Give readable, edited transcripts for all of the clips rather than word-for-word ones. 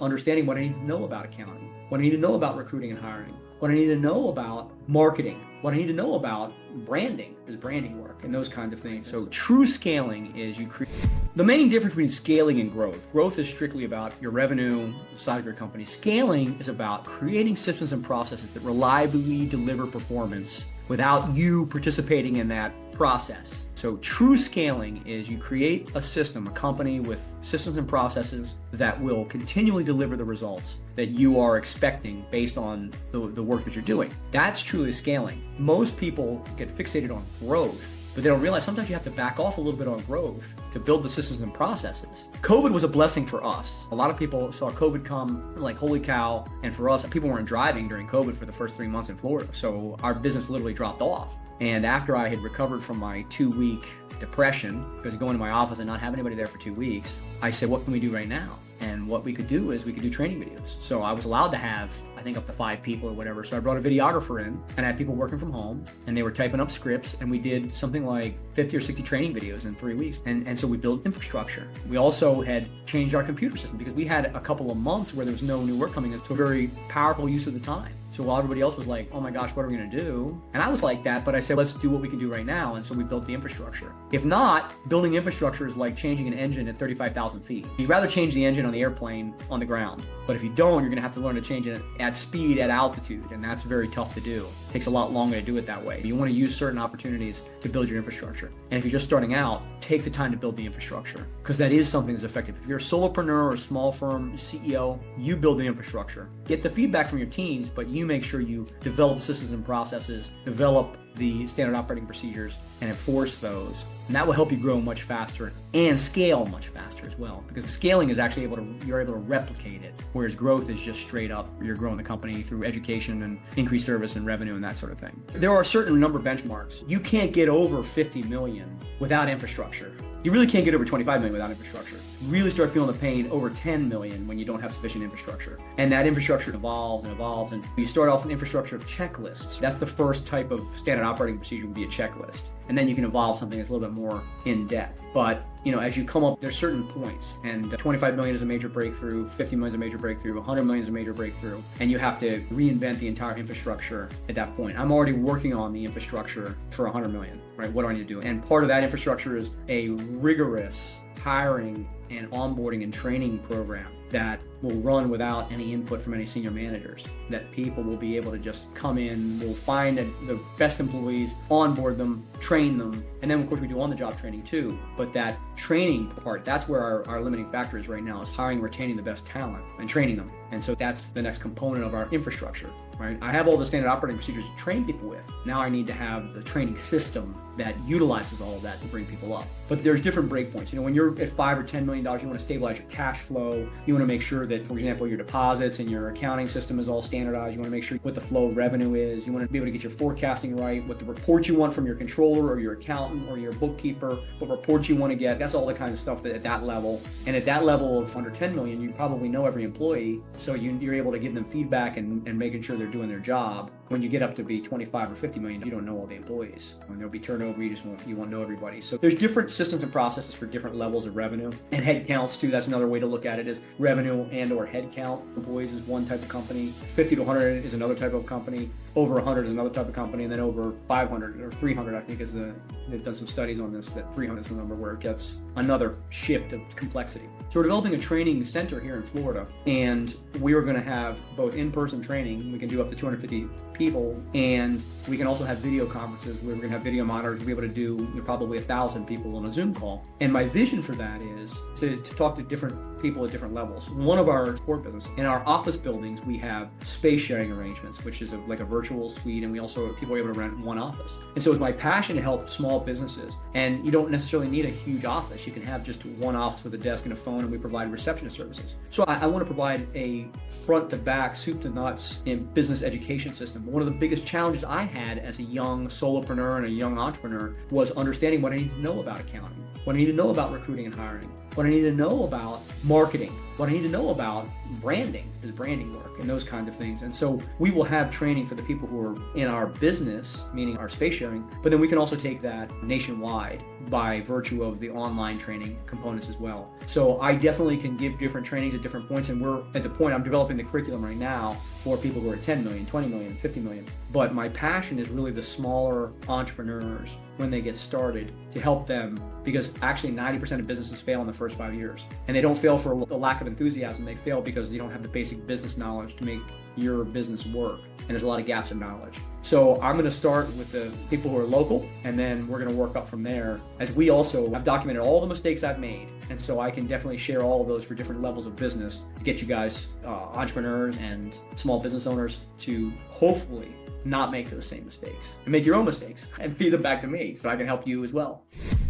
understanding what I need to know about accounting, what I need to know about recruiting and hiring, what I need to know about marketing, what I need to know about branding, is branding work, and those kinds of things. So true scaling is you create. The main difference between scaling and growth. Growth is strictly about your revenue, the size of your company. Scaling is about creating systems and processes that reliably deliver performance without you participating in that process. So true scaling is you create a system, a company with systems and processes that will continually deliver the results that you are expecting based on the work that you're doing. That's truly scaling. Most people get fixated on growth, but they don't realize sometimes you have to back off a little bit on growth to build the systems and processes. COVID was a blessing for us. A lot of people saw COVID come like, holy cow. And for us, people weren't driving during COVID for the first 3 months in Florida. So our business literally dropped off. And after I had recovered from my 2-week depression, because going to my office and not having anybody there for 2 weeks, I said, what can we do right now? And what we could do is we could do training videos. So I was allowed to have, I think, up to 5 people or whatever. So I brought a videographer in and I had people working from home and they were typing up scripts, and we did something like 50 or 60 training videos in 3 weeks. And so we built infrastructure. We also had changed our computer system because we had a couple of months where there was no new work coming in, so a very powerful use of the time. So while everybody else was like, oh my gosh, what are we going to do? And I was like that, but I said, let's do what we can do right now. And so we built the infrastructure. If not, building infrastructure is like changing an engine at 35,000 feet. You'd rather change the engine on the airplane on the ground. But if you don't, you're going to have to learn to change it at speed, at altitude. And that's very tough to do. It takes a lot longer to do it that way. You want to use certain opportunities to build your infrastructure. And if you're just starting out, take the time to build the infrastructure, because that is something that's effective. If you're a solopreneur or a small firm CEO, you build the infrastructure. Get the feedback from your teams, but you make sure you develop systems and processes, develop the standard operating procedures, and enforce those. And that will help you grow much faster and scale much faster as well, because scaling is actually you're able to replicate it, whereas growth is just straight up, you're growing the company through education and increased service and revenue and that sort of thing. There are certain number of benchmarks. You can't get over 50 million without infrastructure. You really can't get over 25 million without infrastructure. You really start feeling the pain over 10 million when you don't have sufficient infrastructure. And that infrastructure evolves and evolves. And you start off with an infrastructure of checklists. That's the first type of standard operating procedure, would be a checklist. And then you can evolve something that's a little bit more in depth. But as you come up, there's certain points, and 25 million is a major breakthrough, 50 million is a major breakthrough, 100 million is a major breakthrough, and you have to reinvent the entire infrastructure at that point. I'm already working on the infrastructure for 100 million, right? What do I need to do? And part of that infrastructure is a rigorous hiring and onboarding and training program that will run without any input from any senior managers, that people will be able to just come in, we'll find the best employees, onboard them, train them, and then of course we do on-the-job training too. But that training part, that's where our limiting factor is right now, is hiring and retaining the best talent and training them. And so that's the next component of our infrastructure, right? I have all the standard operating procedures to train people with. Now I need to have the training system that utilizes all of that to bring people up. But there's different breakpoints. When you're at $5 or $10 million, you want to stabilize your cash flow. You want to make sure that, for example, your deposits and your accounting system is all standardized. You want to make sure what the flow of revenue is. You want to be able to get your forecasting right, what the reports you want from your controller or your accountant or your bookkeeper, what reports you want to get. That's all the kind of stuff that at that level. And at that level of under 10 million, you probably know every employee. So you're able to give them feedback and making sure they're doing their job. When you get up to be 25 or 50 million, you don't know all the employees. When there'll be turnover, you won't know everybody. So there's different systems and processes for different levels of revenue. And headcounts too, that's another way to look at it, is revenue and or headcount. Employees is one type of company, 50 to 100 is another type of company, over 100 is another type of company, and then over 500 or 300, I think they've done some studies on this, that 300 is the number where it gets another shift of complexity. So we're developing a training center here in Florida, and we are going to have both in-person training. We can do up to 250 people, and we can also have video conferences where we're going to have video monitors to be able to do probably 1,000 people on a Zoom call. And my vision for that is to talk to different people at different levels. One of our support business, in our office buildings, we have space sharing arrangements, which is like a virtual suite, and we also, people are able to rent one office. And so it's my passion to help small businesses. And you don't necessarily need a huge office. You can have just one office with a desk and a phone, and we provide receptionist services. So I want to provide a front to back, soup to nuts in business education system. One of the biggest challenges I had as a young solopreneur and a young entrepreneur was understanding what I need to know about accounting, what I need to know about recruiting and hiring, what I need to know about marketing, What I need to know about branding is branding work and those kind of things. And so we will have training for the people who are in our business, meaning our space sharing, but then we can also take that nationwide by virtue of the online training components as well. So I definitely can give different trainings at different points, and we're at the point I'm developing the curriculum right now for people who are 10 million, 20 million, 50 million. But my passion is really the smaller entrepreneurs when they get started, to help them, because actually 90% of businesses fail in the first 5 years. And they don't fail for a lack of enthusiasm, they fail because you don't have the basic business knowledge to make your business work. And there's a lot of gaps in knowledge. So I'm gonna start with the people who are local, and then we're gonna work up from there, as we also have documented all the mistakes I've made. And so I can definitely share all of those for different levels of business to get you guys, entrepreneurs and small business owners, to hopefully not make those same mistakes and make your own mistakes and feed them back to me so I can help you as well.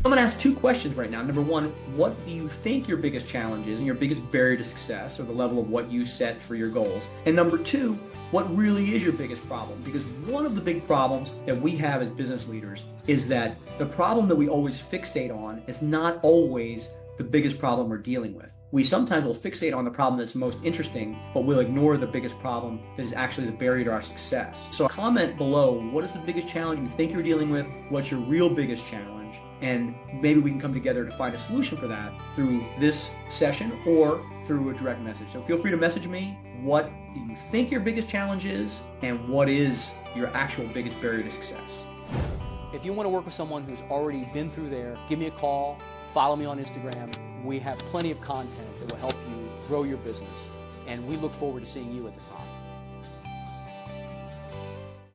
I'm gonna ask two questions right now. Number one, what do you think your biggest challenge is and your biggest barrier to success, or the level of what you set for your goals? And number two, what really is your biggest problem? Because one of the big problems that we have as business leaders is that the problem that we always fixate on is not always the biggest problem we're dealing with. We sometimes will fixate on the problem that's most interesting, but we'll ignore the biggest problem that is actually the barrier to our success. So comment below, what is the biggest challenge you think you're dealing with? What's your real biggest challenge? And maybe we can come together to find a solution for that through this session or through a direct message. So feel free to message me. What do you think your biggest challenge is? And what is your actual biggest barrier to success? If you want to work with someone who's already been through there, give me a call, follow me on Instagram. We have plenty of content that will help you grow your business, and we look forward to seeing you at the top.